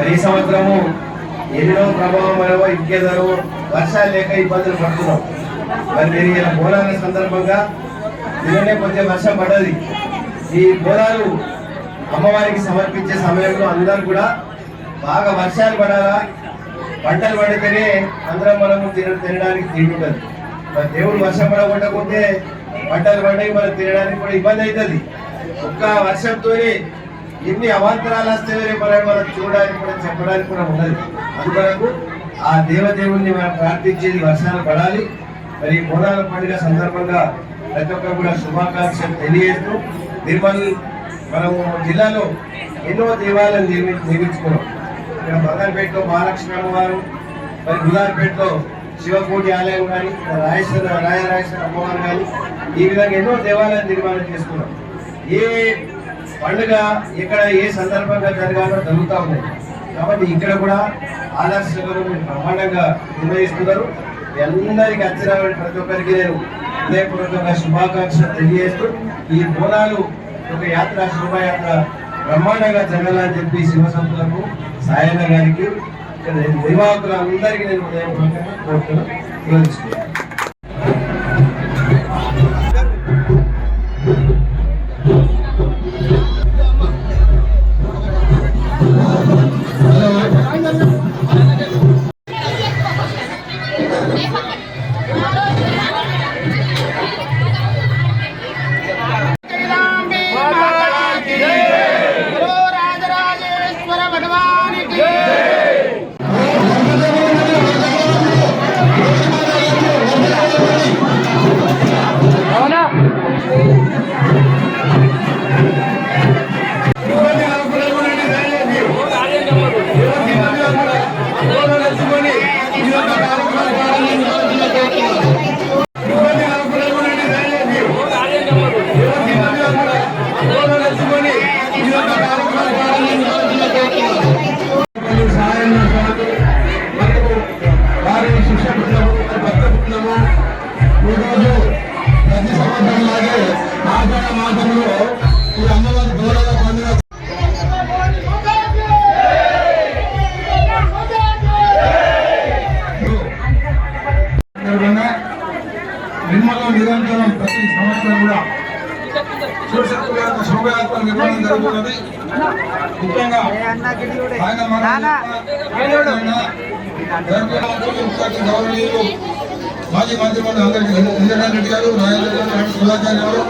మరి ఈ సంవత్సరము ఎన్నో ప్రభావం వలన ఇంకేదో వర్షాలు లేక ఇబ్బందులు పడుతున్నాం. మరి నేను ఇలా బోనాల సందర్భంగా నిన్ననే కొద్దిగా వర్షం పడ్డది. ఈ బోనాలు అమ్మవారికి సమర్పించే సమయంలో అందరూ కూడా బాగా వర్షాలు పడాలా, పంటలు పడితేనే అందరం మనము తినడానికి తింటుంటుంది. మరి దేవుడు వర్షం పడకపోతే పంటలు పండి మనం తినడానికి కూడా ఇబ్బంది అవుతుంది. ఒక్క వర్షంతోనే ఎన్ని అవాంతరాలు వస్తే మనం చూడడానికి కూడా చెప్పడానికి కూడా ఉండదు. అందువరకు ఆ దేవదేవుడిని మనం ప్రార్థించేది వర్షాలు పడాలి. మరి బోనాల పండుగ సందర్భంగా ప్రతి ఒక్కరు కూడా శుభాకాంక్షలు తెలియజేస్తూ నిర్మల్ మనము జిల్లాలో ఎన్నో దేవాలయాలు నిర్మించుకున్నాం. ఇక్కడ మదనపేటలో మహాలక్ష్మి అమ్మవారు, మరి గులార్పేటలో శివకోటి ఆలయం కానీ, రాయరాజేశ్వర అమ్మవారు కానీ, ఈ విధంగా ఎన్నో దేవాలయాలు నిర్మాణం చేసుకున్నాం. ఏ పండుగ ఇక్కడ ఏ సందర్భంగా జరగాలో జరుగుతూ ఉన్నాయి. కాబట్టి ఇక్కడ కూడా ఆదర్శంగా బ్రహ్మాండంగా నిర్వహిస్తున్నారు. అందరికీ అచ్చరాలని ప్రతి ఒక్కరికి నేను హృదయపూర్వకంగా శుభాకాంక్షలు తెలియజేస్తూ ఈ బోనాలు ఒక యాత్ర, శోభాయాత్ర బ్రహ్మాండంగా జరగాలని చెప్పి శివసంతులకు, సాయన్న గారికి, నిర్వాహకులందరికీ నేను హృదయపూర్వకంగా కోరుతున్నాను. నిర్మల్లో నిరంతరం ప్రతి సంవత్సరం కూడా శోభయాత్ర నిర్మాణం జరుగుతున్నది. ముఖ్యంగా గౌరవనీయులు మాజీ మంత్రిమండలి అందరికీ ఇంద్రనాథ్ రెడ్డి గారు, నాగేంద్ర గారు, సుధాకర్ గారు,